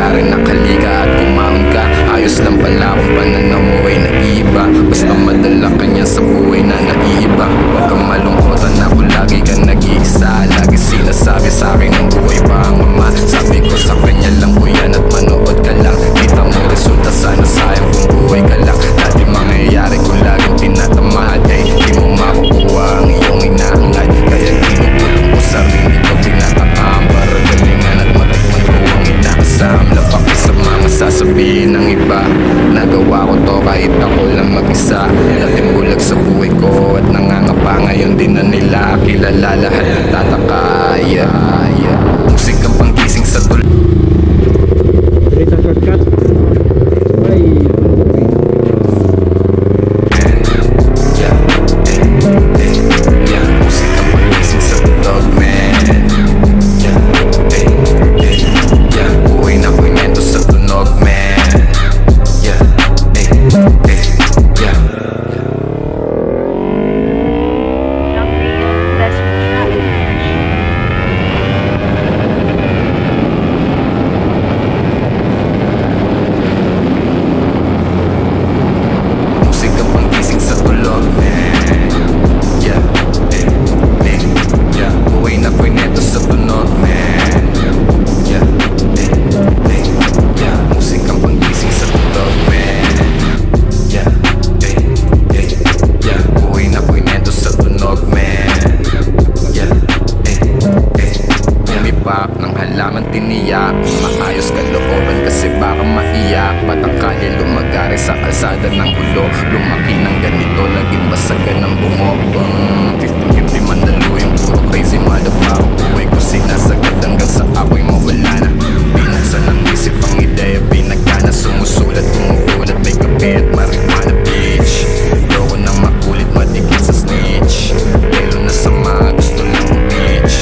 lumagarang nakalika at kumaon ka. Ayos lang pala kung pananaw mo ay nag-iiba. Basta madala ka niya sa buhay na naiiba. Huwag kang malungkotan ako, lagi kang nag-iisa. Lagi sinasabi sa'kin ang buhay pa ang ama. Sabi ko sa kanya lang po yan at manood ka lang. Kita mo resulta, sana sayang kung buhay ka lang. Dati mangyayari kung laging tinatamahan, di mo makukuha ang iyong inaangad. Kaya ginugulong ko sarili ko, tinatakam para galingan at matikman ko ang inaasam. Lapak sa mga sasabihin ng iba. Nagawa ko to kahit ako lang mag-isa. Dating bulag sa buhay ko at nangangapa. Ngayon din na nila kilala, lahat nagtataka. Musikang panggising sa tulog. Straight ang shortcut. Ay. Musikang panggising sa tulog, man. Buhay na kwento sa tunog, man. Musikang panggising sa tulog, man. Buhay na kwento sa tunog, man. Musikang panggising sa tulog, man. Buhay na kwento sa tunog, man. Umipak ng halaman tiniyak. Maayos kalooban kasi baka maiyak. Patangkali lumagari sa kalsada ng ulo. Lumaki ng ganito, laging basagan ng bungo. 50-50 mandalo yung puro crazy motherfucker. Buhay ko sinasagad hanggang sa ako'y mawala na. Binuksan ang isip ang ideya, pinagkana. Sumusulat, kumukulat, may kape at marijuana, bitch. Gawa ng makulit, madikit sa snitch. Lalo na sa mga gusto lang bitch.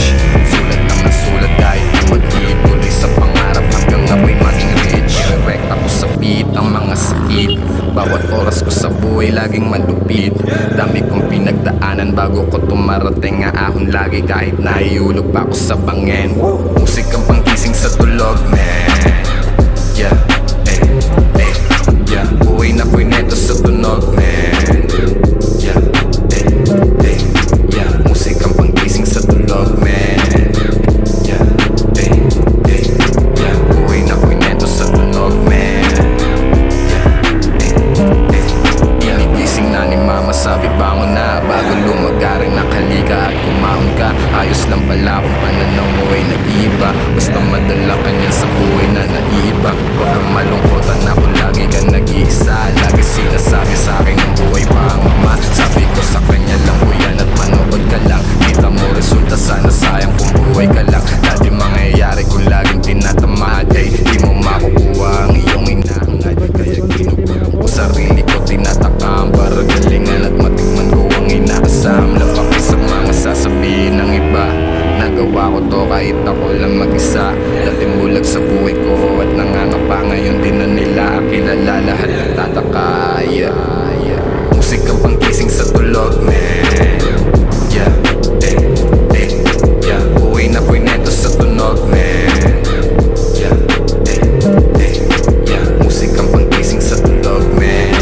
Sulat lang ng sulat kahit di mag-hit. Tuloy sa pangarap hanggang ako'y maging rich. Direct ako sa beat ang mga sakit. Bawat oras ko sa buhay laging malupit. Dami kong pinagdaanan bago ko tumarating. Ahon lagi kahit naiulog pa ako sa bangin. Musikang panggising sa tulog, man. Buhay na kwento sa tunog, man. Musikang panggising sa tulog, man. Buhay na kwento sa tunog, man. Inigising na ni mama, sabi bangon na. Bago lumagaring nakalika at kumaon ka. Ayos lang pala kung pananaw mo ay nag-iiba. Basta madala ka niya sa buhay na naiiba. Huwag kang malungkotan ako, lagi kang nag-iisa. Lagi sinasabi sa'kin ang buhay pa ang ama. Sabi ko sa kanya lang po yan at manood ka lang. Kita mo resulta, sana sayang kung buhay ka lang. Dati mangyayari kung laging tinatamahan, di mo makukuha ang iyong inaangad. Kaya ginugulong ko sarili ko, tinatakam para galingan at matikman ko ang inaasam. Lapak sa mga sasabihin ng iba. Nagawa ko to kahit ako lang mag-isa. Dating bulag sa buhay ko at nangangapa. Ngayon din na nila kilala, lahat nagtataka. Musikang panggising sa tulog, man. Buhay na kwento sa tunog, man. Musikang panggising sa tulog, man.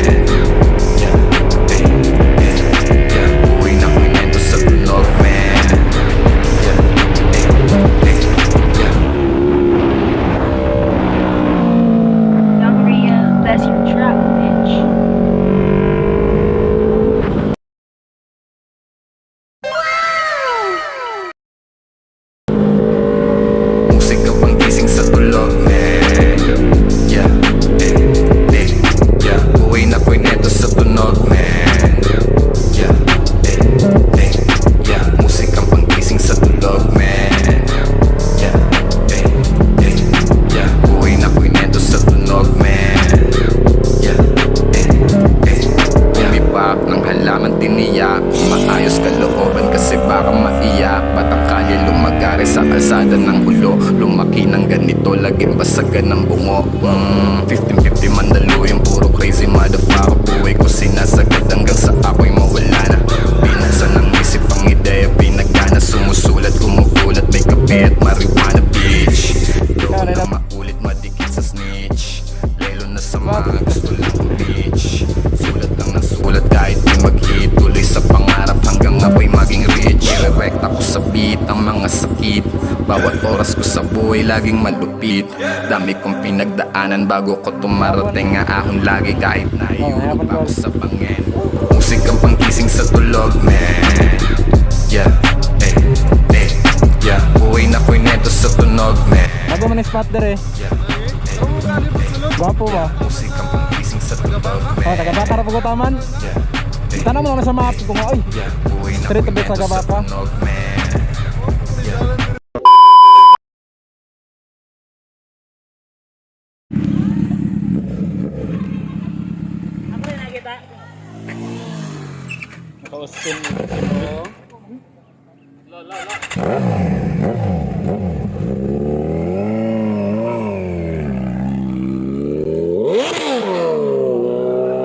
Buhay na kwento sa tunog, man. Young Ria, bless your trap, bitch. Musikang panggising sa tulog, man. Buhay na kwento sa tunog, man. Musikang panggising sa tulog, man. Buhay na kwento sa tunog, man. Umipak ng halaman tiniyak. Maayos kalooban kasi baka maiyak. Patangkali lumagari sa kalsada ng ulo. Lumaki ng ganito, laging basagan ng bungo. 50-50 mandalo yung puro crazy motherfucker. Buhay ko sinasagad hanggang sa ako'y mawala na. Binuksan ang isip ang ideya, pinagkana. Sumusulat, kumukulat, may kape at marijuana, bitch. Gawa ng makulit, madikit sa snitch. mga gusto lang reach. Sulat lang ng sulat kahit di mag-hit. Tuloy sa pangarap hanggang ako'y maging rich. Irerekta ko sa beat ang mga sakit. Bawat oras ko sa buhay laging malupit. Dami kong pinagdaanan bago ko tumarating. Nga ahon lagi kahit nahihulog pa ako sa bangin. Musik ang pangkising sa tulog, man. Yeah, eh, eh, yeah. Buhay na ko'y neto sa tunog, man. Bago man spot there eh. Yeah, eh, Gwapo ba? musik ang pangkising sa tulog, man. Oh, taga-baka ra pagutaman. Yeah, eh, Tanong mo naman sa map kung ay. yeah. Buhay na Street ko'y to be sa neto sa Gabaka. tunog, man. Yeah. Naka-Austin.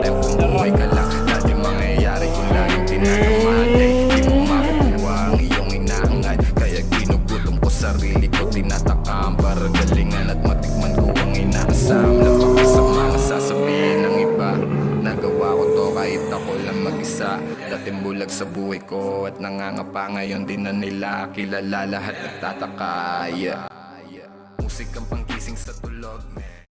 Kung buhay ka lang, dati mangyayari kung laging tinatamatay. Di mo makukuha ang iyong inaangay. Kaya ginugutom ko sarili ko, tinatakam para galingan at matikman ko ang inaasam. Labak sa mga sasabihin ng iba. Nagawa ko to kahit ako lang mag-isa. Dating bulag sa buhay ko at nangangapa, ngayon din na nila kilala lahat nagtataka. Yeah. Musik ang pangkising sa tulog, man.